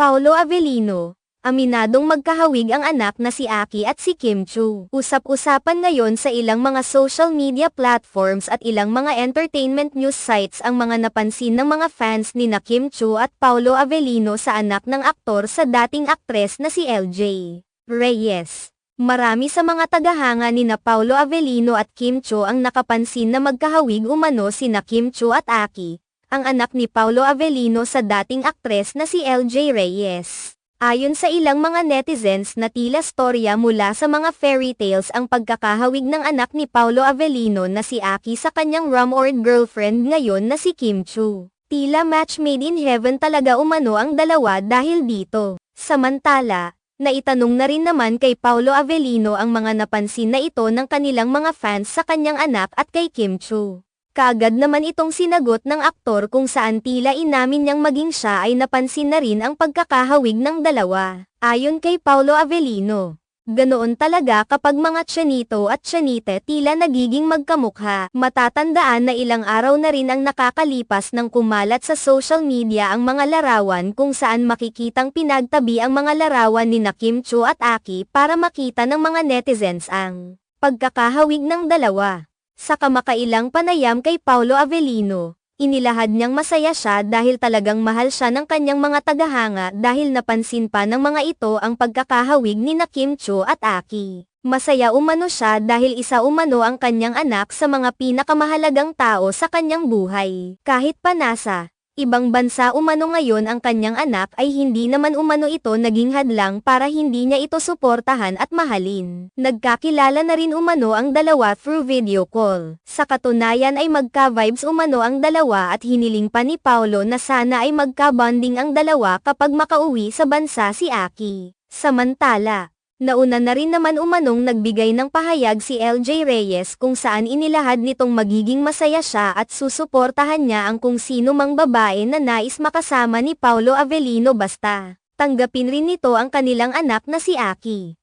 Paolo Avellino, aminadong magkahawig ang anak na si Aki at si Kim Chu. Usap-usapan ngayon sa ilang mga social media platforms at ilang mga entertainment news sites ang mga napansin ng mga fans ni na Kim Chu at Paolo Avellino sa anak ng aktor sa dating aktres na si LJ Reyes. Marami sa mga tagahanga ni na Paolo Avellino at Kim Chu ang nakapansin na magkahawig umano si na Kim Chu at Aki, ang anak ni Paolo Avellino sa dating aktres na si LJ Reyes. Ayon sa ilang mga netizens na tila storya mula sa mga fairy tales ang pagkakahawig ng anak ni Paolo Avellino na si Aki sa kanyang rumored girlfriend ngayon na si Kim Chu. Tila match made in heaven talaga umano ang dalawa dahil dito. Samantala, naitanong na rin naman kay Paolo Avellino ang mga napansin na ito ng kanilang mga fans sa kanyang anak at kay Kim Chu. Kaagad naman itong sinagot ng aktor kung saan tila inamin niyang maging siya ay napansin na rin ang pagkakahawig ng dalawa. Ayon kay Paolo Avellino, ganoon talaga kapag mga tiyanito at tiyanite tila nagiging magkamukha. Matatandaan na ilang araw na rin ang nakakalipas nang kumalat sa social media ang mga larawan kung saan makikitang pinagtabi ang mga larawan ni na Kim Chu at Aki para makita ng mga netizens ang pagkakahawig ng dalawa. Sa kamakailang panayam kay Paolo Avellino, inilahad niyang masaya siya dahil talagang mahal siya ng kanyang mga tagahanga dahil napansin pa ng mga ito ang pagkakahawig ni na Kim Chu at Aki. Masaya umano siya dahil isa umano ang kanyang anak sa mga pinakamahalagang tao sa kanyang buhay. Kahit pa nasa ibang bansa umano ngayon ang kanyang anak ay hindi naman umano ito naging hadlang para hindi niya ito suportahan at mahalin. Nagkakilala na rin umano ang dalawa through video call. Sa katunayan ay magka-vibes umano ang dalawa at hiniling pa ni Paolo na sana ay magka-bonding ang dalawa kapag makauwi sa bansa si Aki. Samantala, nauna na rin naman umanong nagbigay ng pahayag si LJ Reyes kung saan inilahad nitong magiging masaya siya at susuportahan niya ang kung sino mang babae na nais makasama ni Paolo Avellino basta tanggapin rin nito ang kanilang anak na si Aki.